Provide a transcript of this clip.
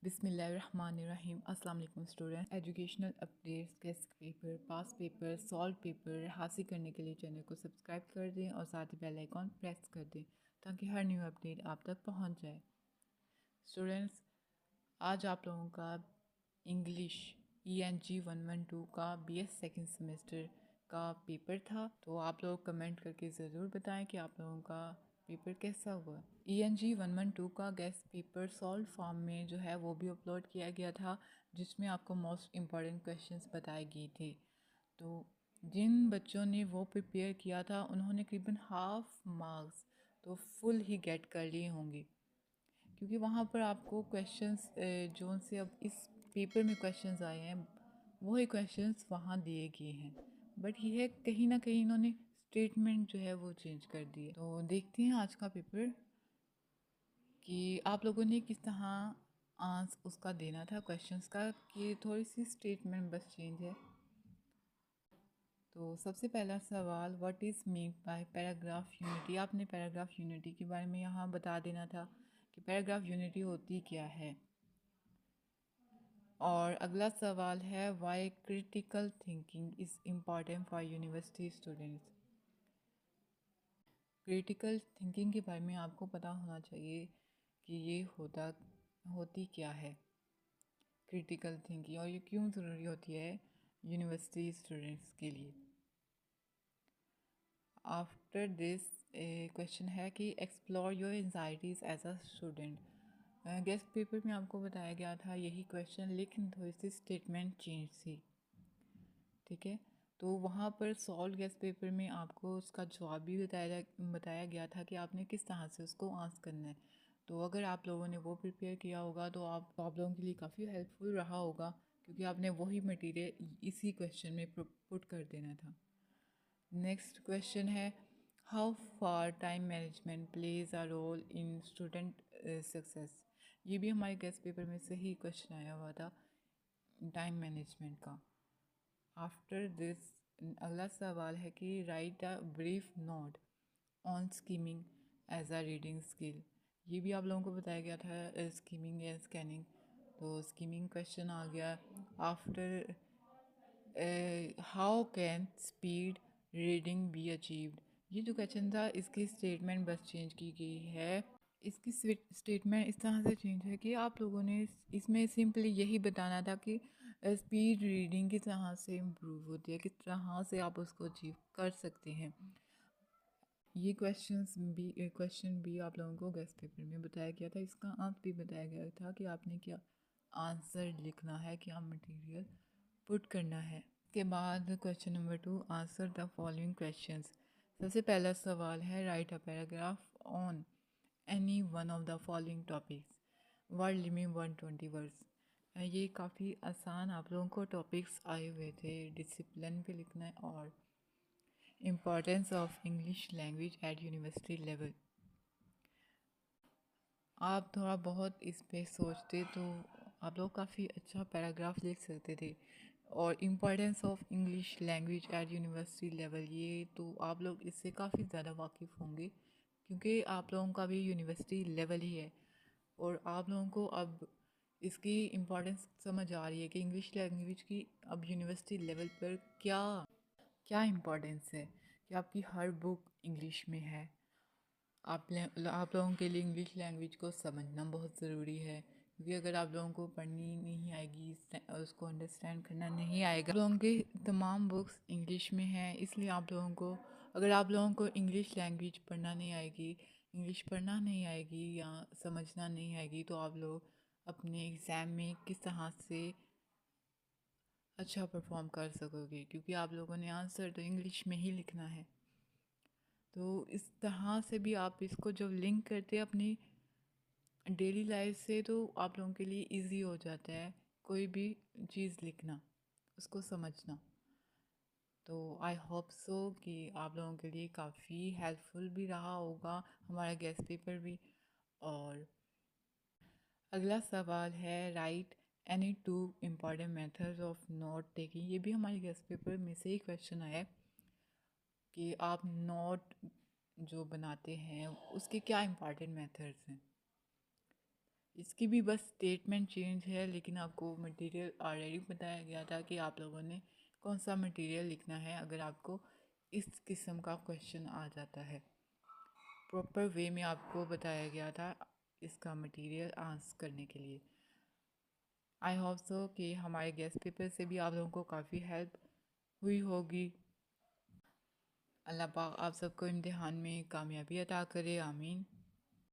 बिस्मिल्लाहिर्रहमानिर्रहीम। अस्सलाम वालेकुम student. Educational updates, guess paper, past paper, solve paper हासिल करने के लिए चैनल को सब्सक्राइब कर दें और साथ ही बेल आइकॉन प्रेस कर दें ताकि हर न्यू अपडेट आप तक पहुंच जाए। स्टूडेंट्स, आज आप लोगों का इंग्लिश ENG 112 का BS सेकेंड सेमेस्टर का पेपर था। तो आप लोग कमेंट करके ज़रूर बताएं कि आप लोगों का पेपर कैसा हुआ। ENG 112 का गेस्ट पेपर सॉल्व फॉर्म में जो है वो भी अपलोड किया गया था, जिसमें आपको मोस्ट इम्पॉर्टेंट क्वेश्चंस बताए गए थे। तो जिन बच्चों ने वो प्रिपेयर किया था उन्होंने करीबन हाफ मार्क्स तो फुल ही गेट कर लिए होंगे, क्योंकि वहाँ पर आपको क्वेश्चंस जो से अब इस पेपर में क्वेश्चंस आए हैं वही क्वेश्चंस वहाँ दिए गए हैं, बट ये कहीं ना कहीं इन्होंने स्टेटमेंट जो है वो चेंज कर दिए। तो देखते हैं आज का पेपर कि आप लोगों ने किस तरह आंसर उसका देना था क्वेश्चंस का, कि थोड़ी सी स्टेटमेंट बस चेंज है। तो सबसे पहला सवाल, what is mean by paragraph unity. आपने पैराग्राफ यूनिटी के बारे में यहाँ बता देना था कि पैराग्राफ यूनिटी होती क्या है। और अगला सवाल है, why critical thinking is important for university students. Critical thinking के बारे में आपको पता होना चाहिए कि ये होती क्या है क्रिटिकल थिंकिंग, और ये क्यों ज़रूरी होती है यूनिवर्सिटी स्टूडेंट्स के लिए। आफ्टर दिस क्वेश्चन है कि explore your anxieties as a student. Guess paper में आपको बताया गया था यही क्वेश्चन, लेकिन थोड़ी सी स्टेटमेंट चेंज थी। ठीक है, तो वहाँ पर सॉल्व गेस्ट पेपर में आपको उसका जवाब भी बताया गया था कि आपने किस तरह से उसको आंसर करना है। तो अगर आप लोगों ने वो प्रिपेयर किया होगा तो आप लोगों के लिए काफ़ी हेल्पफुल रहा होगा, क्योंकि आपने वही मटेरियल इसी क्वेश्चन में पुट कर देना था। नेक्स्ट क्वेश्चन है, how far time management plays a role in student success. ये भी हमारे गेस्ट पेपर में से ही क्वेश्चन आया हुआ था, टाइम मैनेजमेंट का। आफ्टर दिस अगला सवाल है कि write a brief note on skimming as a reading skill. ये भी आप लोगों को बताया गया था, स्कीमिंग या स्कैनिंग। तो स्कीमिंग क्वेश्चन आ गया। After how can speed reading be achieved. ये जो क्वेश्चन था इसकी स्टेटमेंट बस चेंज की गई है। इसकी स्टेटमेंट इस तरह से चेंज है कि आप लोगों ने इसमें सिंपली यही बताना था कि स्पीड रीडिंग किस तरह से इम्प्रूव होती है, किस तरह से आप उसको अचीव कर सकते हैं। ये क्वेश्चन भी आप लोगों को गेस्ट पेपर में बताया गया था। इसका आंसर भी बताया गया था कि आपने क्या आंसर लिखना है, क्या मटेरियल पुट करना है। के बाद question number 2, answer the following questions. सबसे पहला सवाल है, right a paragraph on any one of the following topics. Word limit 120 words. ये काफ़ी आसान आप लोगों को टॉपिक्स आए हुए थे। डिसिप्लिन पे लिखना है और importance of English language eight university level. आप थोड़ा बहुत इस पे सोचते तो आप लोग काफ़ी अच्छा पैराग्राफ लिख सकते थे। और importance of English language eight university level, ये तो आप लोग इससे काफ़ी ज़्यादा वाकिफ़ होंगे, क्योंकि आप लोगों का भी यूनिवर्सिटी लेवल ही है और आप लोगों को अब इसकी इम्पोर्टेंस समझ आ रही है कि इंग्लिश लैंग्वेज की अब यूनिवर्सिटी लेवल पर क्या क्या इम्पोर्टेंस है, कि आपकी हर बुक इंग्लिश में है। आप लोगों के लिए इंग्लिश लैंग्वेज को समझना बहुत ज़रूरी है, क्योंकि अगर आप लोगों को पढ़नी नहीं आएगी, उसको अंडरस्टैंड करना नहीं आएगा। आप लोगों की तमाम बुक्स इंग्लिश में हैं, इसलिए आप लोगों को, अगर आप लोगों को इंग्लिश लैंग्वेज पढ़ना नहीं आएगी, इंग्लिश पढ़ना नहीं आएगी या समझना नहीं आएगी, तो आप लोग अपने एग्ज़ाम में किस तरह से अच्छा परफॉर्म कर सकोगे, क्योंकि आप लोगों ने आंसर तो इंग्लिश में ही लिखना है। तो इस तरह से भी आप इसको जब लिंक करते हैं अपनी डेली लाइफ से, तो आप लोगों के लिए इजी हो जाता है कोई भी चीज़ लिखना, उसको समझना। तो आई होप सो कि आप लोगों के लिए काफ़ी हेल्पफुल भी रहा होगा हमारा गेस्ट पेपर भी। और अगला सवाल है, right any 2 important methods of note taking. ये भी हमारे गेस्ट पेपर में से ही क्वेश्चन आया है कि आप नोट जो बनाते हैं उसके क्या इम्पॉर्टेंट मेथड्स हैं। इसकी भी बस स्टेटमेंट चेंज है, लेकिन आपको मटेरियल ऑलरेडी बताया गया था कि आप लोगों ने कौन सा मटेरियल लिखना है अगर आपको इस किस्म का क्वेश्चन आ जाता है। प्रॉपर वे में आपको बताया गया था इसका मटेरियल आंसर करने के लिए। आई होप सो कि हमारे गेस्ट पेपर से भी आप लोगों को काफ़ी हेल्प हुई होगी। अल्लाह पाक आप सबको इम्तिहान में कामयाबी अता करे, आमीन।